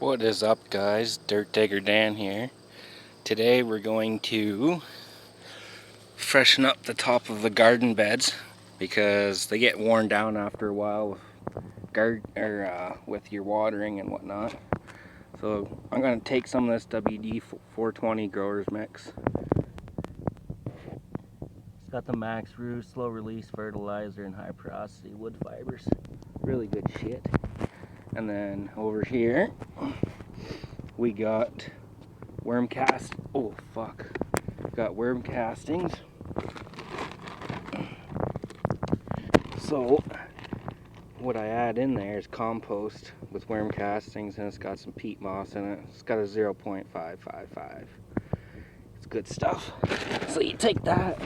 What is up, guys? Dirt Digger Dan here. Today we're going to freshen up the top of the garden beds because they get worn down after a while with your watering and whatnot. So I'm going to take some of this WP420 growers mix. It's got the max root, slow release fertilizer, and high porosity wood fibers. Really good shit. And then over here we got got worm castings. So what I add in there is compost with worm castings, and it's got some peat moss in it. It's got a 0.555. It's good stuff. So you take that,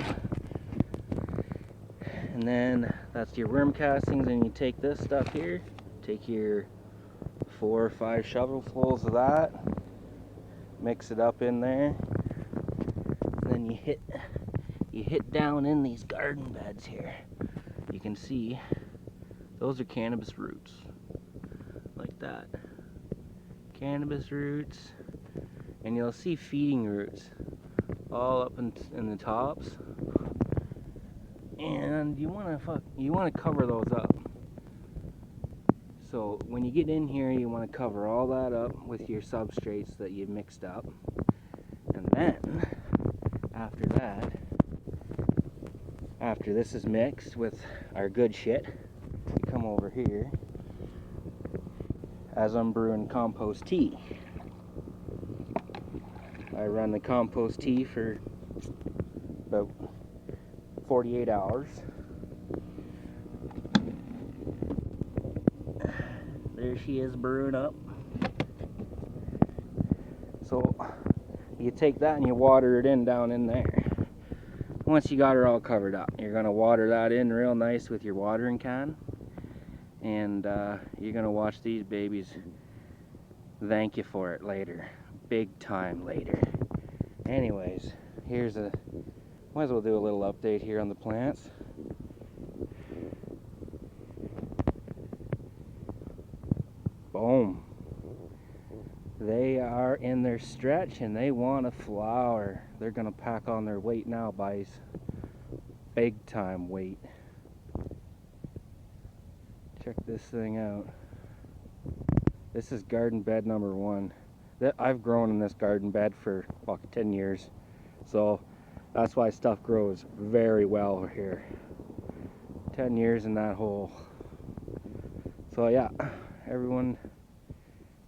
and then that's your worm castings, and you take this stuff here, take your 4 or 5 shovelfuls of that, mix it up in there, and then you hit down in these garden beds here. You can see those are cannabis roots, like that. Cannabis roots, and you'll see feeding roots all up in the tops, and you want to cover those up. So when you get in here, you want to cover all that up with your substrates that you've mixed up, and then after that, after this is mixed with our good shit, you come over here as I'm brewing compost tea. I run the compost tea for about 48 hours. There she is brewing up. So you take that and you water it in down in there. Once you got her all covered up, you're going to water that in real nice with your watering can, and you're going to watch these babies thank you for it later, big time later. Anyways, might as well do a little update here on the plants. Boom. They are in their stretch and they want to flower. They're going to pack on their weight now, boys. Big time weight. Check this thing out. This is garden bed number 1. I've grown in this garden bed for about 10 years. So that's why stuff grows very well here. 10 years in that hole. So yeah, everyone,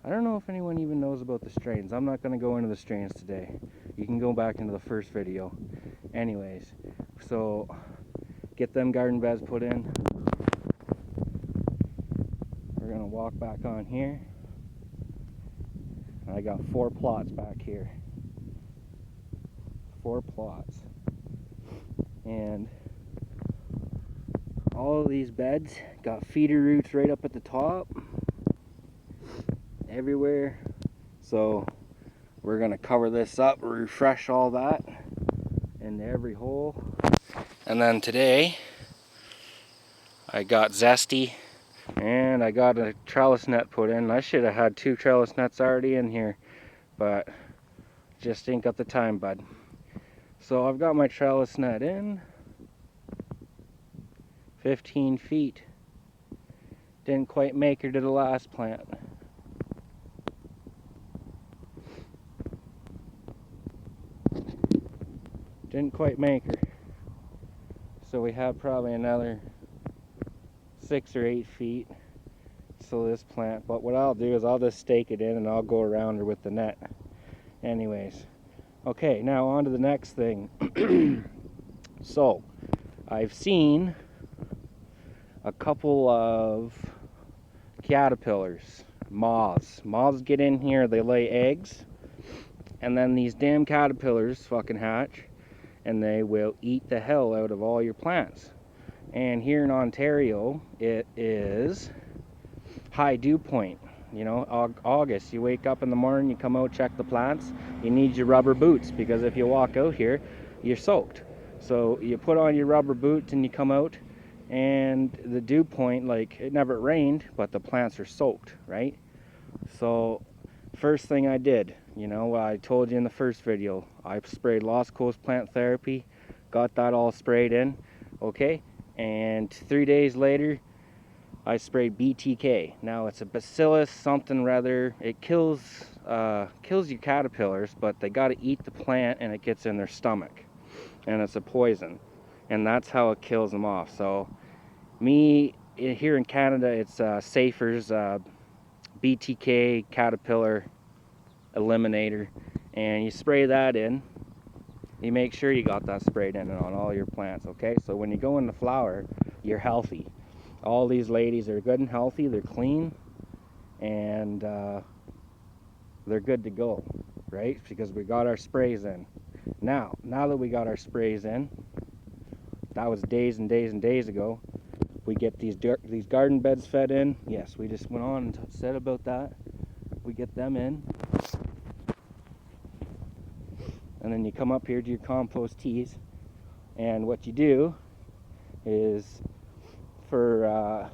I don't know if anyone even knows about the strains. I'm not going to go into the strains today. You can go back into the first video. Anyways, so get them garden beds put in. We're going to walk back on here. I got 4 plots back here. 4 plots. And all of these beds got feeder roots right up at the top. Everywhere. So we're gonna cover this up, refresh all that in every hole. And then today I got zesty and I got a trellis net put in. I should have had 2 trellis nets already in here, but just ain't got the time, bud. So I've got my trellis net in 15 feet. Didn't quite make her to the last plant. Didn't quite make her. So we have probably another 6 or 8 feet to this plant. But what I'll do is I'll just stake it in and I'll go around her with the net. Anyways. Okay, now on to the next thing. So, I've seen a couple of caterpillars, moths. Moths get in here, they lay eggs, and then these damn caterpillars fucking hatch, and they will eat the hell out of all your plants. And here in Ontario, it is high dew point. You know, August, you wake up in the morning, you come out, check the plants, you need your rubber boots, because if you walk out here, you're soaked. So you put on your rubber boots and you come out, and the dew point, like, it never rained, but the plants are soaked, right? So first thing I did, you know, what I told you in the first video, I sprayed Lost Coast Plant Therapy, got that all sprayed in, okay, and 3 days later I sprayed BTK. Now it's a bacillus something rather. It kills your caterpillars, but they got to eat the plant and it gets in their stomach, and it's a poison, and that's how it kills them off. So me here in Canada, it's Safer's BTK caterpillar eliminator, and you spray that in. You make sure you got that sprayed in on all your plants, okay? So when you go into flower, you're healthy. All these ladies are good and healthy, they're clean, and they're good to go, right? Because we got our sprays in. Now that we got our sprays in, that was days and days and days ago, we get these garden beds fed in. Yes, we just went on and said about that. We get them in. And then you come up here to your compost teas, and what you do is for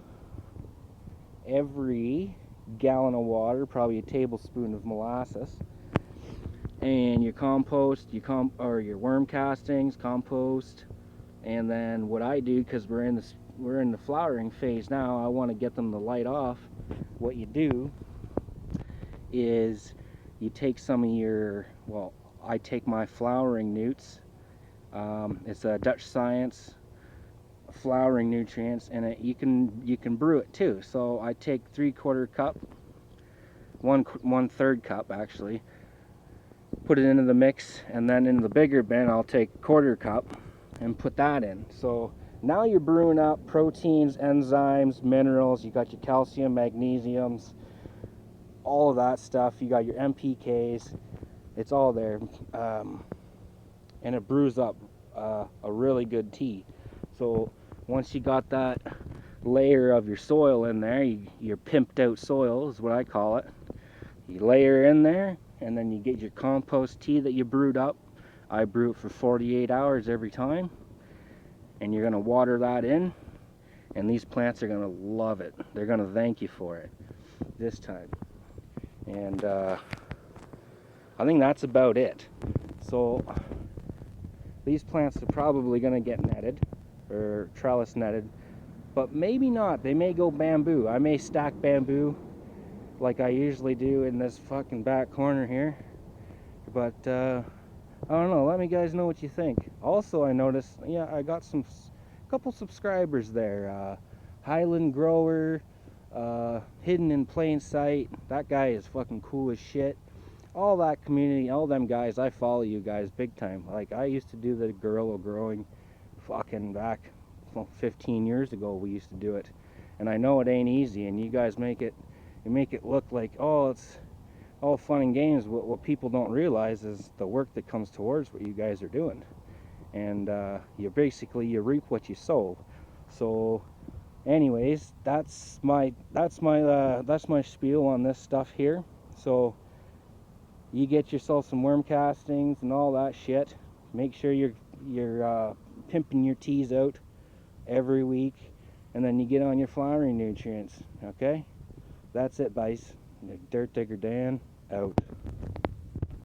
every gallon of water, probably a tablespoon of molasses, and your compost, or your worm castings, compost, and then what I do, because we're in the flowering phase now, I want to get them to light off. What you do is you take some of your, well, I take my flowering newts. It's a Dutch Science flowering nutrients, and you can brew it too. So I take 3/4 cup, 1/3 cup actually, put it into the mix, and then in the bigger bin I'll take 1/4 cup and put that in. So now you're brewing up proteins, enzymes, minerals. You got your calcium, magnesiums, all of that stuff. You got your NPKs. It's all there, and it brews up a really good tea. So once you got that layer of your soil in there, your pimped out soil is what I call it. You layer in there, and then you get your compost tea that you brewed up. I brew it for 48 hours every time, and you're going to water that in, and these plants are going to love it. They're going to thank you for it this time. And I think that's about it. So these plants are probably going to get netted, or trellis netted, but maybe not. They may go bamboo. I may stack bamboo like I usually do in this fucking back corner here, but I don't know. Let me guys know what you think. Also, I noticed, yeah, I got couple subscribers there. Highland Grower, Hidden in Plain Sight. That guy is fucking cool as shit. All that community, all them guys, I follow you guys big time. Like, I used to do the guerrilla growing fucking back 15 years ago. We used to do it, and I know it ain't easy, and you guys make it look like, oh, it's all fun and games. What people don't realize is the work that comes towards what you guys are doing, and you reap what you sow. So anyways, that's my spiel on this stuff here. So you get yourself some worm castings and all that shit. Make sure you're pimping your teas out every week, and then you get on your flowering nutrients. Okay, that's it, guys. Dirt Digger Dan out.